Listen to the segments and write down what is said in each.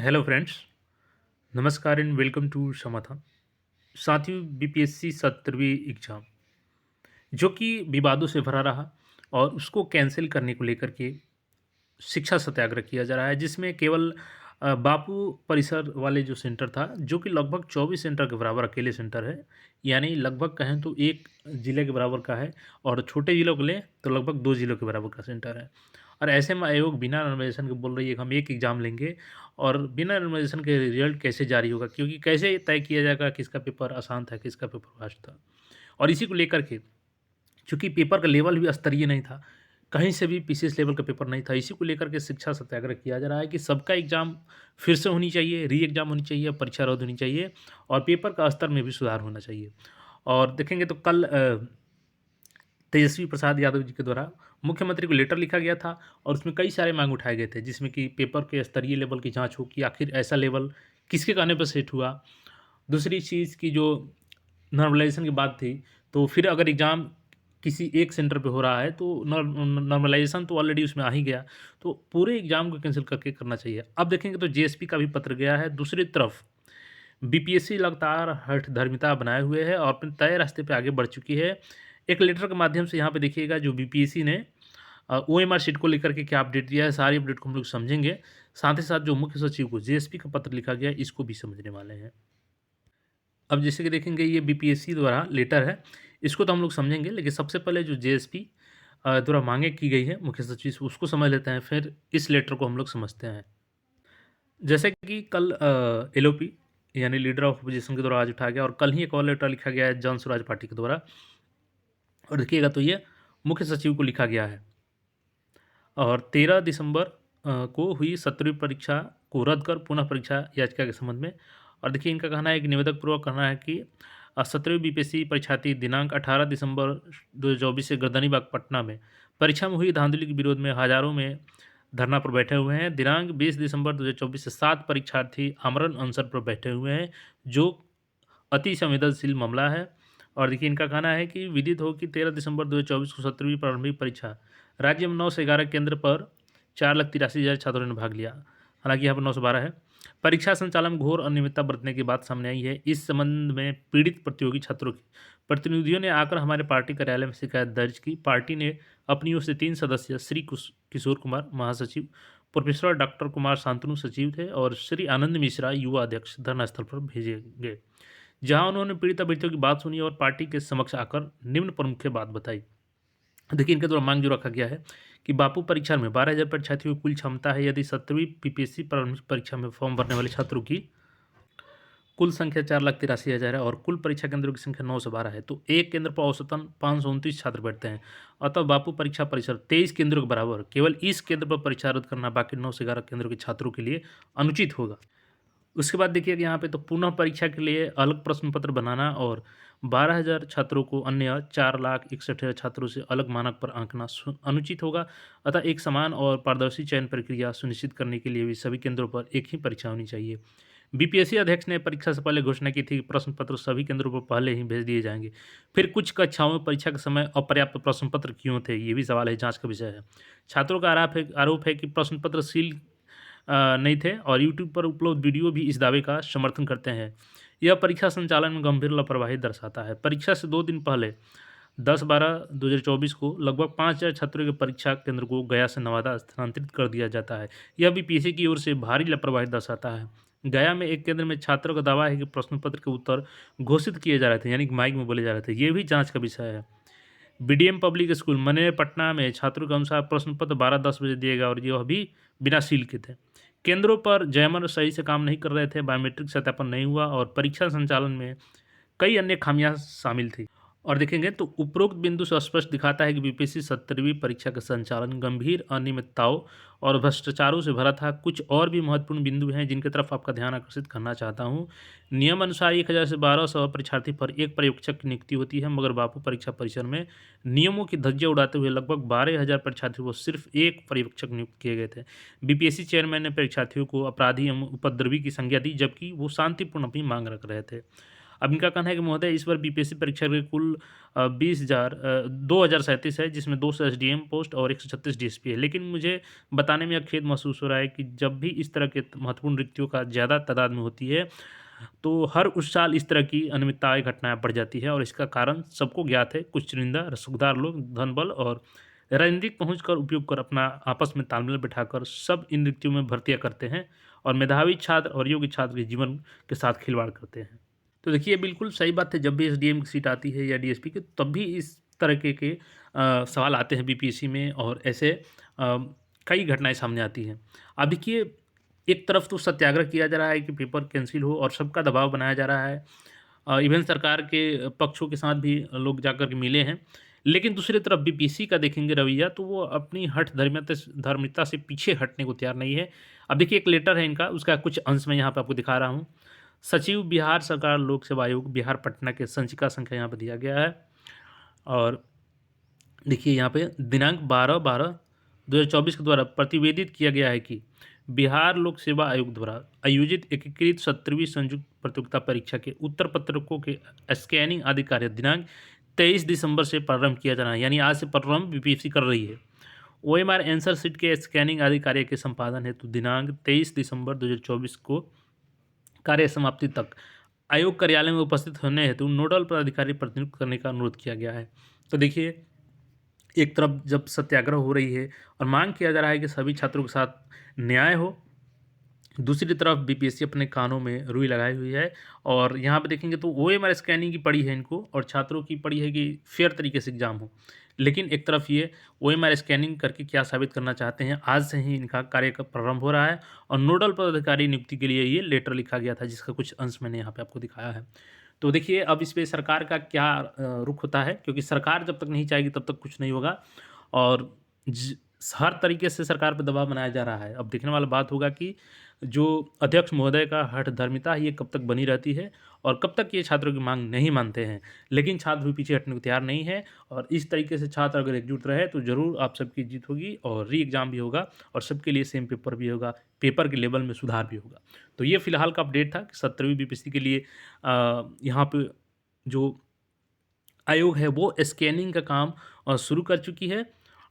Hello friends, नमस्कार and welcome to समाधान। साथियों, बीपीएससी 17वीं एग्जाम जो कि विवादों से भरा रहा और उसको कैंसिल करने को लेकर के शिक्षा सत्याग्रह किया जा रहा है, जिसमें केवल बापू परिसर वाले जो सेंटर था, जो कि लगभग 24 सेंटर के बराबर अकेले सेंटर है। यानी लगभग कहें तो एक ज़िले के बराबर का है, और छोटे ज़िलों को लें तो लगभग 2 ज़िलों के बराबर का सेंटर है। और ऐसे में आयोग बिना नॉर्मलाइजेशन के बोल रही है कि हम एक एग्ज़ाम लेंगे, और बिना नॉर्मलाइजेशन के रिजल्ट कैसे जारी होगा? क्योंकि कैसे तय किया जाएगा किसका पेपर आसान था, किसका पेपर कष्ट था? और इसी को लेकर के, चूँकि पेपर का लेवल भी स्तरीय नहीं था, कहीं से भी पीसीएस लेवल का पेपर नहीं था, इसी को लेकर के शिक्षा सत्याग्रह किया जा रहा है कि सबका एग्ज़ाम फिर से होनी चाहिए, री एग्ज़ाम होनी चाहिए, परीक्षा रद्द होनी चाहिए, और पेपर का स्तर में भी सुधार होना चाहिए। और देखेंगे तो कल तेजस्वी प्रसाद यादव जी के द्वारा मुख्यमंत्री को लेटर लिखा गया था, और उसमें कई सारे मांग उठाए गए थे, जिसमें कि पेपर के स्तरीय लेवल की जाँच हो कि आखिर ऐसा लेवल किसके कहने पर सेट हुआ। दूसरी चीज़ की जो नॉर्मलाइज़ेशन की बात थी, तो फिर अगर एग्ज़ाम किसी एक सेंटर पे हो रहा है, तो नॉर्मलाइज़ेशन तो ऑलरेडी उसमें आ ही गया, तो पूरे एग्ज़ाम को कैंसल करके करना चाहिए। अब देखेंगे तो जेएसपी का भी पत्र गया है। दूसरी तरफ बीपीएससी लगातार हठधर्मिता बनाए हुए है और अपने तय रास्ते पे आगे बढ़ चुकी है। एक लेटर के माध्यम से यहाँ पे देखिएगा, जो बीपीएससी ने ओएमआर शीट को लेकर के क्या अपडेट दिया है, सारी अपडेट को हम लोग समझेंगे। साथ ही साथ जो मुख्य सचिव को जेएसपी का पत्र लिखा गया है, इसको भी समझने वाले हैं। अब जैसे कि देखेंगे, ये बीपीएससी द्वारा लेटर है, इसको तो हम लोग समझेंगे, लेकिन सबसे पहले जो जेएसपी द्वारा माँगे की गई है मुख्य सचिव से, उसको समझ लेते हैं, फिर इस लेटर को हम लोग समझते हैं। जैसे कि कल एलओपी यानी लीडर ऑफ अपोजिशन के द्वारा आज उठाया गया, और कल ही एक और लेटर लिखा गया है जन स्वराज पार्टी के द्वारा, और देखिएगा तो ये मुख्य सचिव को लिखा गया है। और 13 दिसंबर को हुई 17वीं परीक्षा को रद्द कर पुनः परीक्षा याचिका के संबंध में। और देखिए, इनका कहना है कि निवेदक पूर्वक कहना है कि 17वीं बीपीएससी परीक्षार्थी दिनांक 18 दिसंबर 2024 से गर्दनीबाग पटना में परीक्षा में हुई धांधली के विरोध में हजारों में धरना पर बैठे हुए हैं। दिनांक 20 दिसंबर 2024 से 7 परीक्षार्थी आमरण अनशन पर बैठे हुए हैं, जो अति संवेदनशील मामला है। और देखिए, इनका कहना है कि विदित हो कि 13 दिसंबर 2024 को 17वीं प्रारंभिक परीक्षा राज्य में 9 से 11 केंद्र पर 4,83,000 छात्रों ने भाग लिया। हालांकि यहाँ पर 912 है। परीक्षा संचालन में घोर अनियमितता बरतने की बात सामने आई है। इस संबंध में पीड़ित प्रतियोगी छात्रों के प्रतिनिधियों ने आकर हमारे पार्टी कार्यालय में शिकायत दर्ज की। पार्टी ने अपनी ओर से 3 सदस्य श्री किशोर कुमार महासचिव, प्रोफेसर डॉक्टर कुमार शांतनु सचिव थे, और श्री आनंद मिश्रा युवा अध्यक्ष धरना स्थल पर भेजे गए, जहां उन्होंने पीड़ित अभ्यर्थियों की बात सुनी और पार्टी के समक्ष आकर निम्न प्रमुख बात बताई। देखिए, इनके द्वारा मांग जो रखा गया है कि बापू परीक्षा में 12,000 परीक्षार्थियों की कुल क्षमता है। यदि 17वीं बीपीएससी प्रारंभिक परीक्षा में फॉर्म भरने वाले छात्रों की कुल संख्या 4,83,000 है और कुल परीक्षा केंद्रों की संख्या 912 है, तो एक केंद्र पर औसतन 529 छात्र बैठते हैं। अतः बापू परीक्षा परिसर 23 केंद्रों के बराबर केवल इस केंद्र पर परीक्षा रद्द करना बाकी 9 से 11 केंद्रों के छात्रों के लिए अनुचित होगा। उसके बाद देखिए कि यहाँ पे तो पुनः परीक्षा के लिए अलग प्रश्न पत्र बनाना, और 12,000 छात्रों को अन्य 4,61,000 छात्रों से अलग मानक पर आंकना अनुचित होगा। अतः एक समान और पारदर्शी चयन प्रक्रिया सुनिश्चित करने के लिए भी सभी केंद्रों पर एक ही परीक्षा होनी चाहिए। बीपीएससी अध्यक्ष ने परीक्षा से पहले घोषणा की थी कि प्रश्न पत्र सभी केंद्रों पर पहले ही भेज दिए जाएंगे। फिर कुछ कक्षाओं में परीक्षा के समय अपर्याप्त प्रश्न पत्र क्यों थे, ये भी सवाल है, जांच का विषय है। छात्रों का आरोप है कि प्रश्न पत्र सील नहीं थे, और यूट्यूब पर उपलब्ध वीडियो भी इस दावे का समर्थन करते हैं। यह परीक्षा संचालन में गंभीर लापरवाही दर्शाता है। परीक्षा से 2 दिन पहले 10/12/2024 को लगभग 5,000 छात्रों के परीक्षा केंद्र को गया से नवादा स्थानांतरित कर दिया जाता है। यह भी पीएससी की ओर से भारी लापरवाही दर्शाता है। गया में एक केंद्र में छात्रों का दावा है कि प्रश्न पत्र के उत्तर घोषित किए जा रहे थे, यानी कि माइक में बोले जा रहे थे। ये भी जांच का विषय है। BDM public school Maner Patna में छात्रों के अनुसार प्रश्न पत्र 12:10 बजे दिए गए, और यह भी बिना सील के थे। केंद्रों पर जैमर सही से काम नहीं कर रहे थे, बायोमेट्रिक सत्यापन नहीं हुआ, और परीक्षा संचालन में कई अन्य खामियां शामिल थी। और देखेंगे तो उपरोक्त बिंदु से स्पष्ट दिखाता है कि बीपीएससी 17वीं परीक्षा का संचालन गंभीर अनियमितताओं और भ्रष्टाचारों से भरा था। कुछ और भी महत्वपूर्ण बिंदु हैं जिनकी तरफ आपका ध्यान आकर्षित करना चाहता हूं। नियम अनुसार 1,000 से 1,200 परीक्षार्थी पर एक पर्यवेक्षक की नियुक्ति होती है, मगर बापू परीक्षा परिसर में नियमों की धज्जियां उड़ाते हुए लगभग 12,000 परीक्षार्थियों को सिर्फ एक पर्यवेक्षक नियुक्त किए गए थे। बीपीएससी चेयरमैन ने परीक्षार्थियों को अपराधी एवं उपद्रवी की संज्ञा दी, जबकि वो शांतिपूर्ण अपनी मांग रख रहे थे। अब इनका कहना है कि महोदय इस बार बीपीएससी परीक्षा के कुल 2037 है, जिसमें 200 एसडीएम पोस्ट और 136 डीएसपी है। लेकिन मुझे बताने में अब खेद महसूस हो रहा है कि जब भी इस तरह के महत्वपूर्ण रिक्तियों का ज़्यादा तादाद में होती है, तो हर उस साल इस तरह की अनियमितताएँ घटनाएँ बढ़ जाती है और इसका कारण सबको ज्ञात है। कुछ चुनिंदा रसूखदार लोग धन बल और राजनीतिक पहुँच का उपयोग कर अपना आपस में तालमेल बिठाकर सब इन रिक्तियों में भर्तियाँ करते हैं और मेधावी छात्र और योग्य छात्र के जीवन के साथ खिलवाड़ करते हैं। तो देखिए बिल्कुल सही बात है, जब भी एसडीएम की सीट आती है या डीएसपी की, तब भी इस तरह के सवाल आते हैं बीपीएससी में और ऐसे कई घटनाएँ सामने आती हैं। अब देखिए एक तरफ तो सत्याग्रह किया जा रहा है कि पेपर कैंसिल हो और सबका दबाव बनाया जा रहा है। इवन सरकार के पक्षों के साथ भी लोग जाकर के मिले हैं। लेकिन दूसरी तरफ बीपीएससी का देखेंगे रवैया, तो वो अपनी धार्मिकता से पीछे हटने को तैयार नहीं है। अब देखिए एक लेटर है इनका, उसका कुछ अंश मैं यहाँ पे आपको दिखा रहा हूँ। सचिव बिहार सरकार लोक सेवा आयोग बिहार पटना के संचिका संख्या यहाँ पे दिया गया है और देखिए यहाँ पे दिनांक 12/12/2024 के द्वारा प्रतिवेदित किया गया है कि बिहार लोक सेवा आयोग द्वारा आयोजित एकीकृत 17वीं संयुक्त प्रतियोगिता परीक्षा के उत्तर पत्रकों के स्कैनिंग आदि कार्य दिनांक 23 दिसंबर से प्रारंभ किया जाना है। यानी आज से प्रारंभ बीपीएससी कर रही है। ओएमआर आंसर शीट के स्कैनिंग आदि कार्य के संपादन हेतु दिनांक 23 दिसंबर 2024 को कार्य समाप्ति तक आयोग कार्यालय में उपस्थित होने हेतु नोडल पदाधिकारी प्रतिनियुक्त करने का अनुरोध किया गया है। तो देखिए एक तरफ जब सत्याग्रह हो रही है और मांग किया जा रहा है कि सभी छात्रों के साथ न्याय हो, दूसरी तरफ बीपीएससी अपने कानों में रुई लगाई हुई है और यहाँ पे देखेंगे तो ओएमआर स्कैनिंग की पड़ी है इनको और छात्रों की पड़ी है कि फेयर तरीके से एग्जाम हो। लेकिन एक तरफ ये ओएमआर स्कैनिंग करके क्या साबित करना चाहते हैं, आज से ही इनका कार्य का प्रारंभ हो रहा है और नोडल पदाधिकारी नियुक्ति के लिए ये लेटर लिखा गया था, जिसका कुछ अंश मैंने यहाँ पे आपको दिखाया है। तो देखिए अब इस पे सरकार का क्या रुख होता है, क्योंकि सरकार जब तक नहीं चाहेगी तब तक कुछ नहीं होगा और हर तरीके से सरकार पर दबाव बनाया जा रहा है। अब देखने वाला बात होगा कि जो अध्यक्ष महोदय का हठधर्मिता है ये कब तक बनी रहती है और कब तक ये छात्रों की मांग नहीं मानते हैं। लेकिन छात्र भी पीछे हटने को तैयार नहीं है और इस तरीके से छात्र अगर एकजुट रहे तो ज़रूर आप सबकी जीत होगी और री एग्ज़ाम भी होगा और सबके लिए सेम पेपर भी होगा, पेपर के लेवल में सुधार भी होगा। तो ये फिलहाल का अपडेट था कि 17वीं बीपीएससी के लिए यहाँ पे जो आयोग है वो स्कैनिंग का काम शुरू कर चुकी है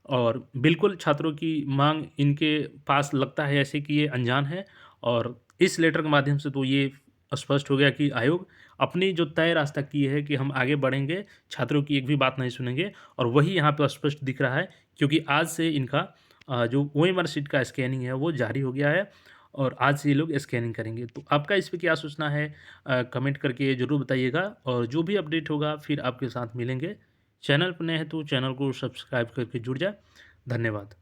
और बिल्कुल छात्रों की मांग इनके पास लगता है ऐसे कि ये अनजान है और इस लेटर के माध्यम से तो ये स्पष्ट हो गया कि आयोग अपनी जो तय रास्ता की है कि हम आगे बढ़ेंगे, छात्रों की एक भी बात नहीं सुनेंगे और वही यहाँ पे स्पष्ट दिख रहा है, क्योंकि आज से इनका जो ओएमआर शीट का स्कैनिंग है वो जारी हो गया है और आज से ये लोग स्कैनिंग करेंगे। तो आपका इस पे क्या सोचना है, कमेंट करके ज़रूर बताइएगा और जो भी अपडेट होगा फिर आपके साथ मिलेंगे। चैनल पर नए हैं तो चैनल को सब्सक्राइब करके जुड़ जाए। धन्यवाद।